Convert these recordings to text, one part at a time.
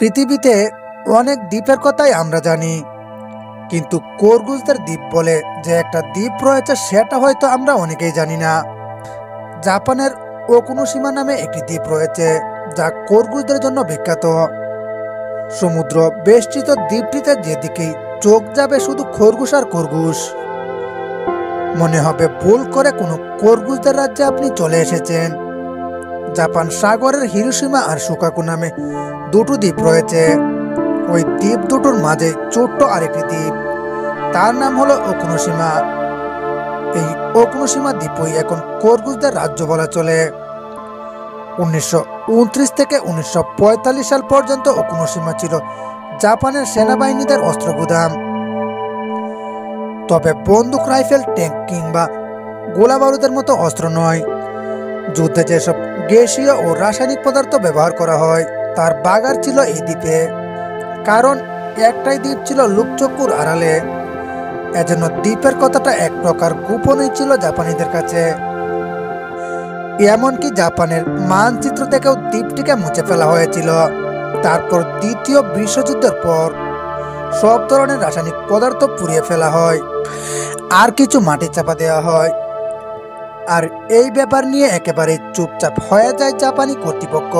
পৃথিবীতে অনেক দ্বীপের কথাই আমরা জানি, কিন্তু কর্গুজদের দ্বীপ বলে যে একটা দ্বীপ রয়েছে সেটা হয়তো আমরা অনেকেই জানি না। জাপানের ওকুনোশিমা নামে একটি দ্বীপ রয়েছে যা কর্গুজদের জন্য বিখ্যাত। সমুদ্র বেষ্টিত দ্বীপটিতে যেদিকেই চোখ যাবে শুধু খরগোশ আর খরগোশ। মনে হবে ভুল করে কোনো কর্গুজদের রাজ্যে আপনি চলে এসেছেন। জাপান সাগরের হিরোশিমা আর শুকাকু নামে দুটো দ্বীপ রয়েছে। ওই দ্বীপ দুটোর মাঝে ছোট্ট আরেকটি দ্বীপ, তার নাম হলো ওকুনোশিমা। এই ওকুনোশিমা দ্বীপই এখন কর্গুজদের রাজ্য বলা চলে। 1929 থেকে 1945 সাল পর্যন্ত ওকুনোশিমা ছিল জাপানের সেনাবাহিনীদের অস্ত্র গুদাম। তবে বন্দুক, রাইফেল, ট্যাঙ্ক কিংবা গোলা বারুদের মতো অস্ত্র নয়। যুদ্ধে যেসব গ্যাসীয় ও রাসায়নিক পদার্থ ব্যবহার করা হয় তার বাগার ছিল এই দ্বীপে, কারণ একটাই দ্বীপ ছিল লুকচক্ষুর আড়ালে। এজন্য দ্বীপের কথাটা এক প্রকার গোপনই ছিল জাপানিদের কাছে। এমনকি জাপানের মানচিত্র থেকেও দ্বীপটিকে মুছে ফেলা হয়েছিল। তারপর দ্বিতীয় বিশ্বযুদ্ধের পর সব ধরনের রাসায়নিক পদার্থ পুড়িয়ে ফেলা হয় আর কিছু মাটি চাপা দেওয়া হয়। আর এই ব্যাপার নিয়ে একেবারে চুপচাপ হয়ে যায় জাপানি কর্তৃপক্ষ।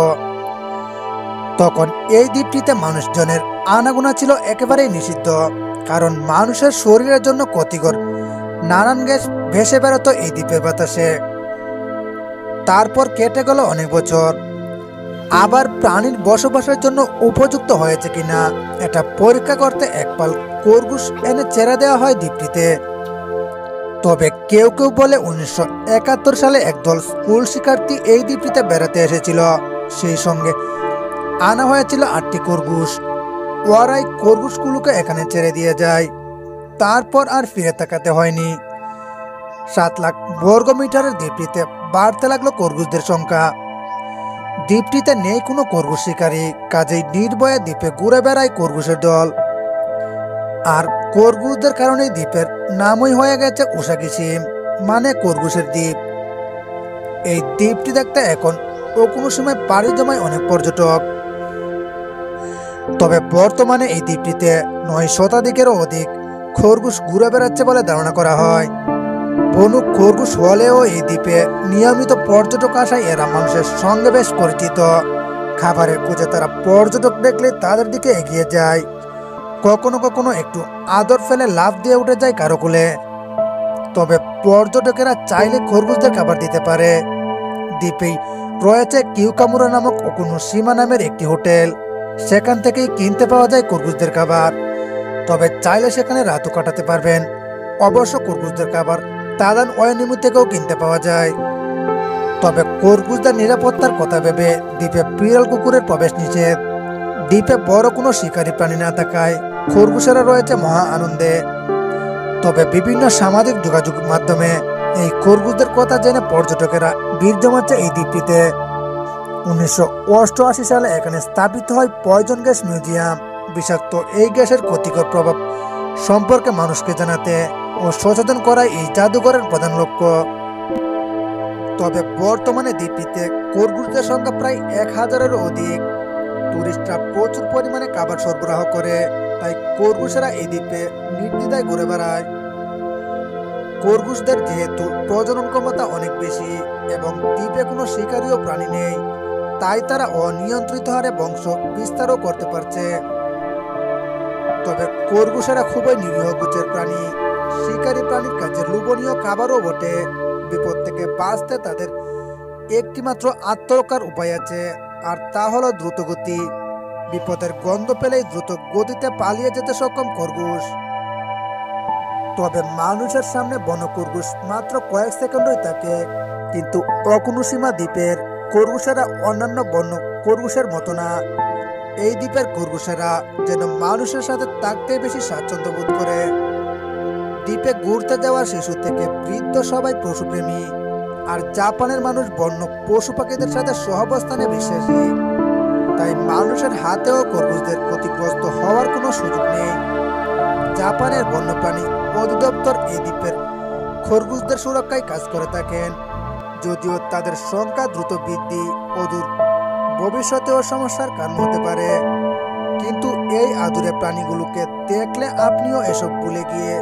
তখন এই দ্বীপটিতে মানুষজনের আনাগোনা ছিল একেবারেই নিষিদ্ধ, কারণ মানুষের শরীরের জন্য ক্ষতিকর নানান গ্যাস ভেসে বেরোতো এই দ্বীপের বাতাসে। তারপর কেটে গেল অনেক বছর, আবার প্রাণীর বসবাসের জন্য উপযুক্ত হয়েছে কিনা এটা পরীক্ষা করতে একপাল খরগোশ এনে ছেড়ে দেওয়া হয় দ্বীপটিতে। তবে কেউ কেউ বলে 1971 সালে একদল স্কুল শিক্ষার্থী এই দ্বীপটিতে বেড়াতে এসেছিল। সেই সঙ্গে আনা হয়েছিল 8টি খরগোশ। ওরাই খরগোশগুলোকে এখানে ছেড়ে দিয়ে যায়, তারপর আর ফিরে তাকাতে হয়নি। 7 লাখ বর্গমিটারের দ্বীপটিতে বাড়তে লাগলো খরগোশদের সংখ্যা। দ্বীপটিতে নেই কোনো খরগোশ শিকারী, কাজেই নির্ভয়ে দ্বীপে ঘুরে বেড়ায় খরগোশের দল। আর খরগোশদের কারণে দ্বীপের নামই হয়ে গেছে উসাগিসিম, মানে খরগোশের দ্বীপ। এই দ্বীপটি দেখতে এখন ওকুনোশিমায় পাড়ি জমায় অনেক পর্যটক। তবে বর্তমানে এই দ্বীপটিতে 9 শতাধিকেরও অধিক খরগোশ ঘুরে বেড়াচ্ছে বলে ধারণা করা হয়। বনু খরগোশ হলেও এই দ্বীপে নিয়মিত পর্যটক আসায় এরা মানুষের সঙ্গে বেশ পরিচিত। খাবারের খোঁজে তারা পর্যটক দেখলে তাদের দিকে এগিয়ে যায়, কখনো কখনো একটু আদর ফেলে লাফ দিয়ে উঠে যায় কারো কোলে। তবে পর্যটকেরা চাইলে খরগোশদের খাবার দিতে পারে। দ্বীপেই রয়েছে কিউকামুরা নামক ওকুনোশিমা নামের একটি হোটেল, সেখান থেকেই কিনতে পাওয়া যায় খরগোশদের খাবার। তবে চাইলে সেখানে রাতও কাটাতে পারবেন। অবশ্য খরগোশদের খাবার তাদান ওয়ানিমু থেকেও কিনতে পাওয়া যায়। তবে খরগোশদের নিরাপত্তার কথা ভেবে দ্বীপে বিড়াল কুকুরের প্রবেশ নিষেধ। দ্বীপে বড় কোনো শিকারী প্রাণী না থাকায় খরগোশেরা রয়েছে মহা আনন্দে। তবে বিভিন্ন সামাজিক যোগাযোগ মাধ্যমে এই খরগোশদের কথা জেনে পর্যটকেরা ভিড় জমাচ্ছে এই দ্বীপটিতে। 1988 সালে এখানে স্থাপিত হয় পয়জন গ্যাস মিউজিয়াম। বিষাক্ত এই গ্যাসের ক্ষতিকর প্রভাব সম্পর্কে মানুষকে জানাতে ও সচেতন করাই এই জাদুঘরের প্রধান লক্ষ্য। তবে বর্তমানে দ্বীপটিতে খরগোশদের সংখ্যা প্রায় 1000-এরও অধিক। টুরিস্টরা প্রচুর পরিমাণে খাবার সরবরাহ করে, তাই খরগোশেরা এই দ্বীপে নির্দ্বিধায় ঘুরে বেড়ায়। খরগোশদের যেহেতু প্রজনন ক্ষমতা অনেক বেশি এবং দ্বীপে কোনো শিকারীয় প্রাণী নেই, তাই তারা অনিয়ন্ত্রিত হারে বংশ বিস্তারও করতে পারছে। তবে খরগোশেরা খুবই নিরীহ গোছের প্রাণী। শিকারী প্রাণীর কাছে লোভনীয় খাবারও বটে। বিপদ থেকে বাঁচতে তাদের একটি মাত্র আত্মরক্ষার উপায় আছে, আর তা হলো দ্রুতগতি। বিপদের গন্ধ পেলেই দ্রুত গতিতে পালিয়ে যেতে সক্ষম খরগোশ। তবে মানুষের সামনে বন খরগোশ মাত্র কয়েক সেকেন্ডই থাকে, কিন্তু ওকুনোশিমা দ্বীপের খরগোশেরা অন্যান্য বন্য খরগোশের মতো না। এই দ্বীপের খরগোশেরা যেন মানুষের সাথে থাকতে বেশি স্বাচ্ছন্দ্য বোধ করে। দ্বীপে ঘুরতে যাওয়া শিশু থেকে বৃদ্ধ সবাই পশুপ্রেমী, আর জাপানের মানুষ বন্য পশু পাখিদের সাথে সহাবস্থানে বিশ্বাসী। তাই মানুষের হাতেও খরগোশদের ক্ষতিগ্রস্ত হওয়ার কোনো সুযোগ নেই। জাপানের বন্যপ্রাণী অধিদপ্তর এই দ্বীপের খরগোশদের সুরক্ষায় কাজ করে থাকেন, যদিও তাদের সংখ্যা দ্রুত বৃদ্ধি অদূর ভবিষ্যতেও সমস্যার কারণ হতে পারে। কিন্তু এই আদুরে প্রাণীগুলোকে দেখলে আপনিও এসব ভুলে গিয়ে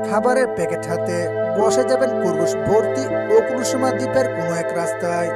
খাবারের প্যাকেট হাতে বসে যাবেন খরগোশ ভর্তি ওকুনোশিমা দ্বীপের কোনো এক রাস্তায়।